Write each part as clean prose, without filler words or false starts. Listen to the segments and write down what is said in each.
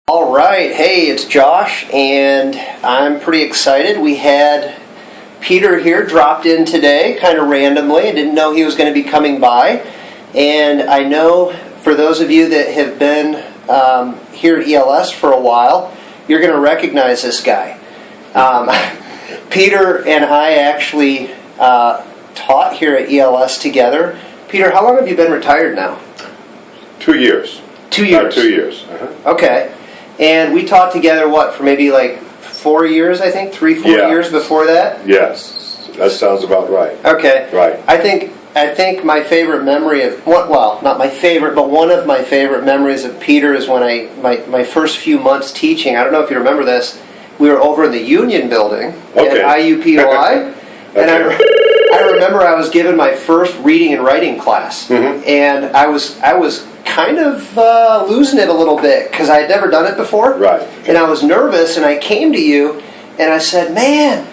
All right, hey, it's Josh, and I'm pretty excited. We had Peter here dropped in today, kind of randomly. I didn't know he was going to be coming by, and I know for those of you that have been here at ELS for a while, you're going to recognize this guy. Peter and I actually taught here at ELS together. Peter, how long have you been retired now? 2 years. 2 years? 2 years. Okay. And we taught together, for maybe 4 years, I think? 3-4 years before that? Yes. That sounds about right. Okay. Right. I think my favorite memory of, not my favorite, but one of my favorite memories of Peter is when my first few months teaching, I don't know if you remember this, we were over in the Union Building at IUPUI. And I remember I was given my first reading and writing class. Mm-hmm. And I was kind of losing it a little bit because I had never done it before. Right. And I was nervous, and I came to you, and I said, "Man,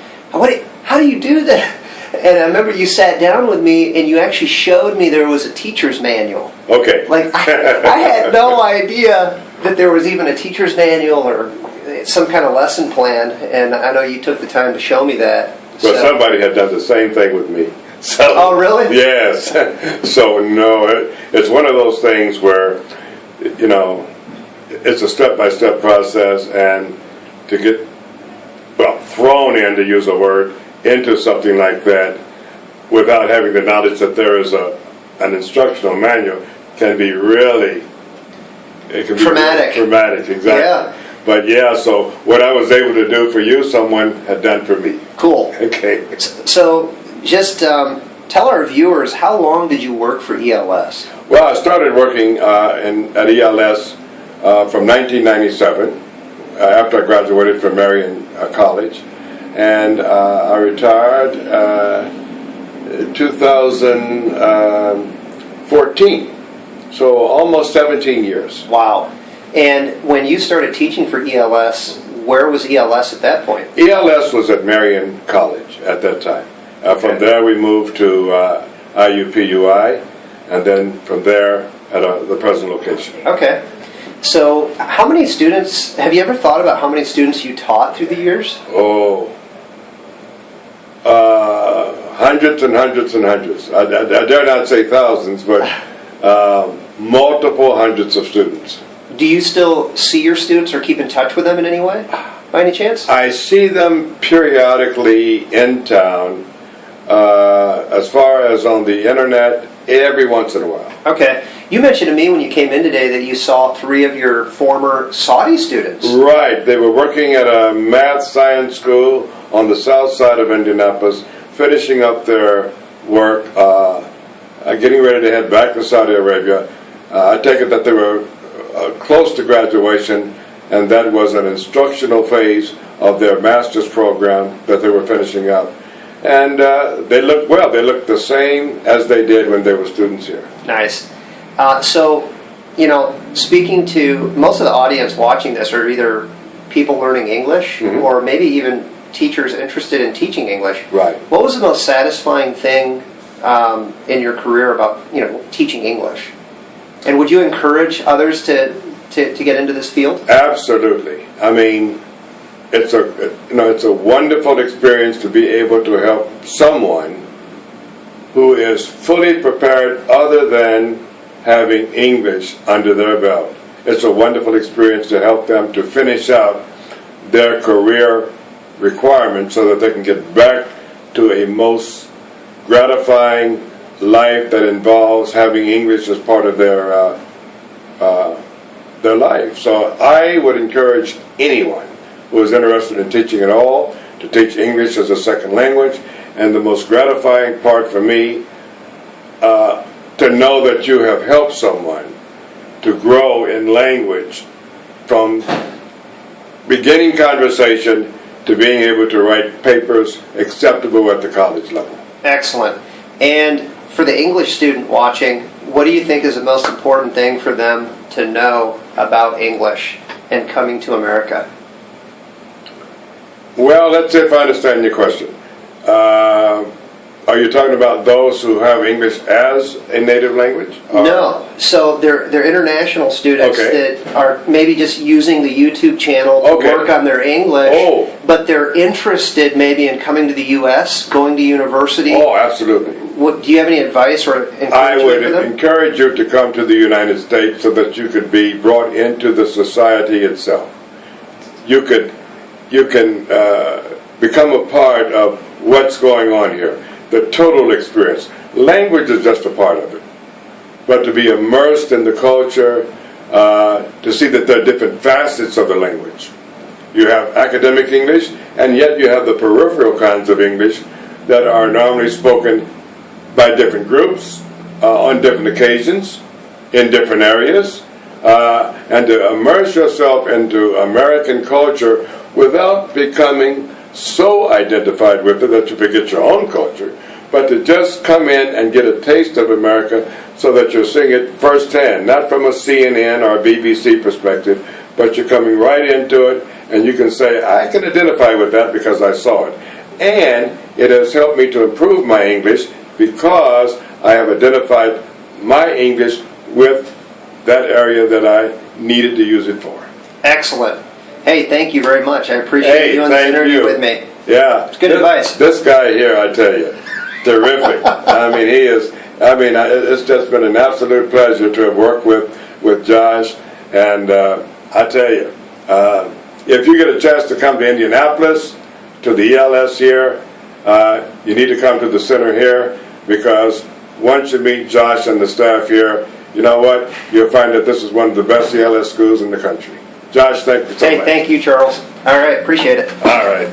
how do you do that?" And I remember you sat down with me, and you actually showed me there was a teacher's manual. Okay. I had no idea that there was even a teacher's manual or some kind of lesson plan, and I know you took the time to show me that. Well, somebody had done the same thing with me. So, oh, really? Yes. So, no, it's one of those things where, it's a step-by-step process, and to get, thrown in, to use a word, into something like that without having the knowledge that there is an instructional manual can be really... It can be traumatic. Traumatic, exactly. Yeah. But so what I was able to do for you, someone had done for me. Cool. Okay. So, just tell our viewers, how long did you work for ELS? Well, I started working at ELS from 1997 after I graduated from Marion College, and I retired in 2014. So almost 17 years. Wow. And when you started teaching for ELS, where was ELS at that point? ELS was at Marion College at that time. From there we moved to IUPUI, and then from there at the present location. Okay. So how many students, have you ever thought about how many students you taught through the years? Oh, hundreds and hundreds and hundreds. I dare not say thousands, but multiple hundreds of students. Do you still see your students or keep in touch with them in any way, by any chance? I see them periodically in town, as far as on the internet, every once in a while. Okay. You mentioned to me when you came in today that you saw 3 of your former Saudi students. Right. They were working at a math science school on the south side of Indianapolis, finishing up their work, getting ready to head back to Saudi Arabia. I take it that they were close to graduation, and that was an instructional phase of their master's program that they were finishing up. And they looked well. They looked the same as they did when they were students here. Nice. So, speaking to most of the audience watching this are either people learning English or maybe even teachers interested in teaching English. Right. What was the most satisfying thing in your career about, teaching English? And would you encourage others to get into this field? Absolutely. I mean, it's a wonderful experience to be able to help someone who is fully prepared other than having English under their belt. It's a wonderful experience to help them to finish out their career requirements so that they can get back to a most gratifying life that involves having English as part of their life. So I would encourage anyone who is interested in teaching at all to teach English as a second language. And the most gratifying part for me, to know that you have helped someone to grow in language from beginning conversation to being able to write papers acceptable at the college level. Excellent. And for the English student watching, what do you think is the most important thing for them to know about English and coming to America? Well, let's see if I understand your question. Are you talking about those who have English as a native language? No. So they're international students Okay. that are maybe just using the YouTube channel to Okay. work on their English, Oh. but they're interested maybe in coming to the U.S., going to university. Oh, absolutely. Do you have any advice or encouragement I would for them? encourage you to come to the United States so that you could be brought into the society itself. You can become a part of what's going on here. The total experience. Language is just a part of it. But to be immersed in the culture, to see that there are different facets of the language. You have academic English, and yet you have the peripheral kinds of English that are normally spoken by different groups, on different occasions, in different areas, and to immerse yourself into American culture without becoming so identified with it that you forget your own culture, but to just come in and get a taste of America so that you're seeing it firsthand, not from a CNN or a BBC perspective, but you're coming right into it and you can say, I can identify with that because I saw it. And it has helped me to improve my English because I have identified my English with that area that I needed to use it for. Excellent. Hey, thank you very much. I appreciate you doing this interview with me. Yeah. It's good advice. This guy here, I tell you, terrific. It's just been an absolute pleasure to have worked with Josh. And I tell you, if you get a chance to come to Indianapolis, to the ELS here, you need to come to the center here because once you meet Josh and the staff here, you know what? You'll find that this is one of the best ELS schools in the country. Josh, thank you so much. Hey, thank you, Charles. All right, appreciate it. All right.